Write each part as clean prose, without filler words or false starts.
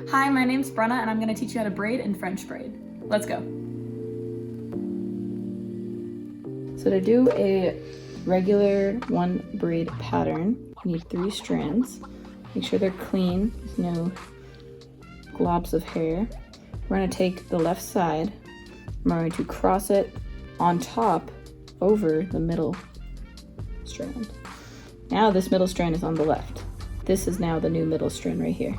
Hi, my name's Brenna and I'm going to teach you how to braid and French braid. Let's go. So to do a regular one braid pattern, you need 3 strands. Make sure they're clean, there's no globs of hair. We're going to take the left side, we're going to cross it on top over the middle strand. Now this middle strand is on the left. This is now the new middle strand right here.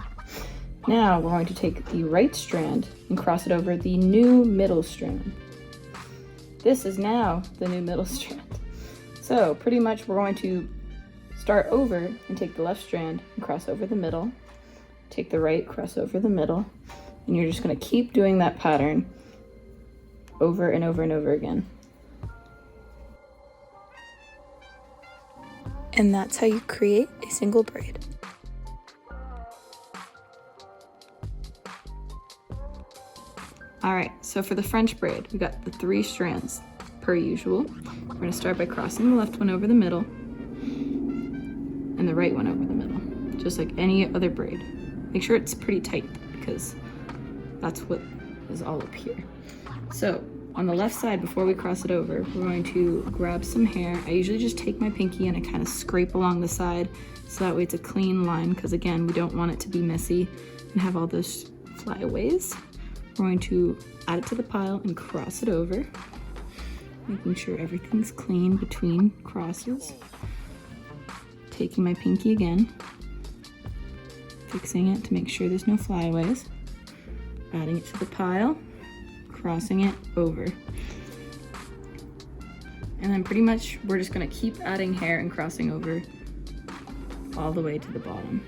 Now we're going to take the right strand and cross it over the new middle strand. This is now the new middle strand. So pretty much we're going to start over and take the left strand and cross over the middle, take the right, cross over the middle, and you're just going to keep doing that pattern over and over and over again. And that's how you create a single braid. All right, so for the French braid, we got the 3 strands per usual. We're gonna start by crossing the left one over the middle and the right one over the middle, just like any other braid. Make sure it's pretty tight because that's what is all up here. So on the left side, before we cross it over, we're going to grab some hair. I usually just take my pinky and I kind of scrape along the side so that way it's a clean line, because again, we don't want it to be messy and have all those flyaways. We're going to add it to the pile and cross it over, making sure everything's clean between crosses. Taking my pinky again, fixing it to make sure there's no flyaways, adding it to the pile, crossing it over. And then pretty much we're just gonna keep adding hair and crossing over all the way to the bottom.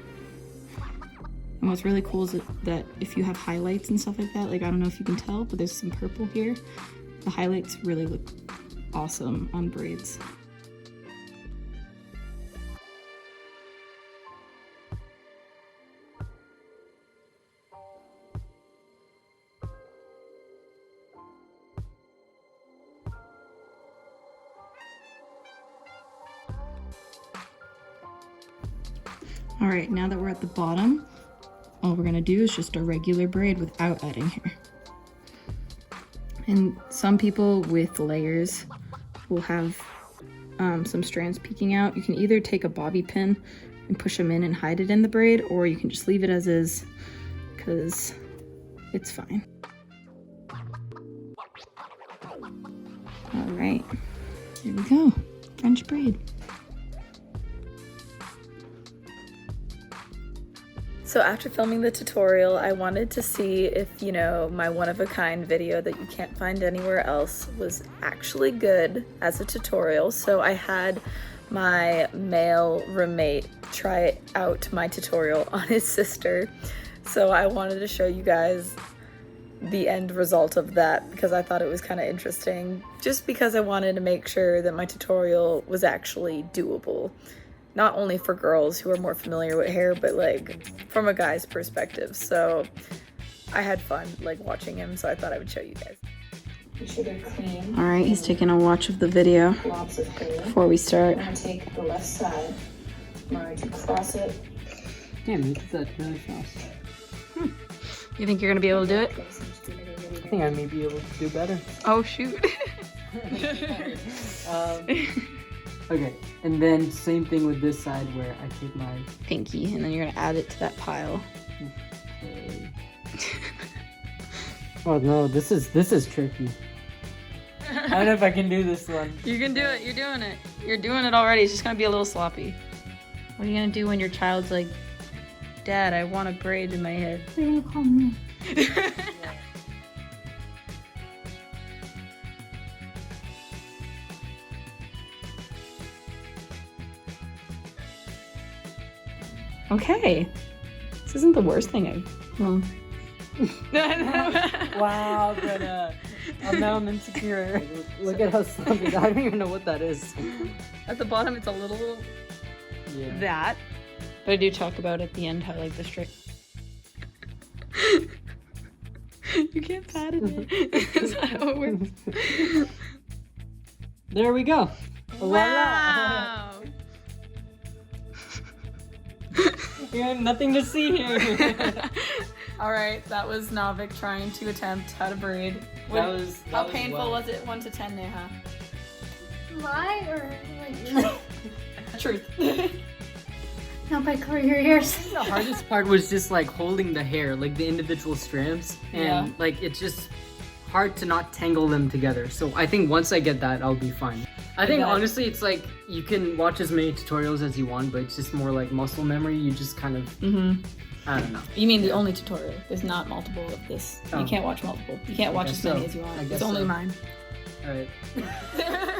And what's really cool is that if you have highlights and stuff like that, like I don't know if you can tell, but there's some purple here. The highlights really look awesome on braids. All right, now that we're at the bottom, all we're gonna do is just a regular braid without adding hair. And some people with layers will have some strands peeking out. You can either take a bobby pin and push them in and hide it in the braid, or you can just leave it as is, because it's fine. All right, here we go, French braid. So after filming the tutorial, I wanted to see if, you know, my one-of-a-kind video that you can't find anywhere else was actually good as a tutorial. So I had my male roommate try out my tutorial on his sister. So I wanted to show you guys the end result of that because I thought it was kind of interesting. Just because I wanted to make sure that my tutorial was actually doable. Not only for girls who are more familiar with hair, but like from a guy's perspective. So I had fun like watching him, so I thought I would show you guys. Make sure they're clean. All right, he's taking a watch of the video Globs of hair. before we start. I'm gonna take the left side. I'm going to cross it. Damn, you did that really fast. You think you're gonna be able to do it? I think I may be able to do better. Oh shoot. Okay, and then same thing with this side where I take my Pinky, and then you're gonna add it to that pile. okay. Oh no, this is tricky. I don't know if I can do this one. You can do it, you're doing it. You're doing it already, it's just gonna be a little sloppy. What are you gonna do when your child's like, Dad, I want a braid in my head? Okay. This isn't the worst thing well. Wow, Brenna. I'm insecure. Look at how sloppy. I don't even know what that is. At the bottom, it's a little that. But I do talk about at the end how like the straight. You can't pat it. That's not how it works. There we go. Wow. You're nothing to see here. All right, that was Navik trying to attempt how to braid. How painful was it? 1 to 10, Neha? Lie or like Truth. not by color your ears. The hardest part was just like holding the hair, like the individual strands, and Yeah. like it's just hard to not tangle them together. So I think once I get that, I'll be fine. I think bet. honestly, it's like you can watch as many tutorials as you want, but it's just more like muscle memory. You just kind of, I don't know. You mean the only tutorial? There's not multiple of this. Oh. You can't watch multiple. You can't watch guess as many so. as you want. I guess It's only so. mine. All right.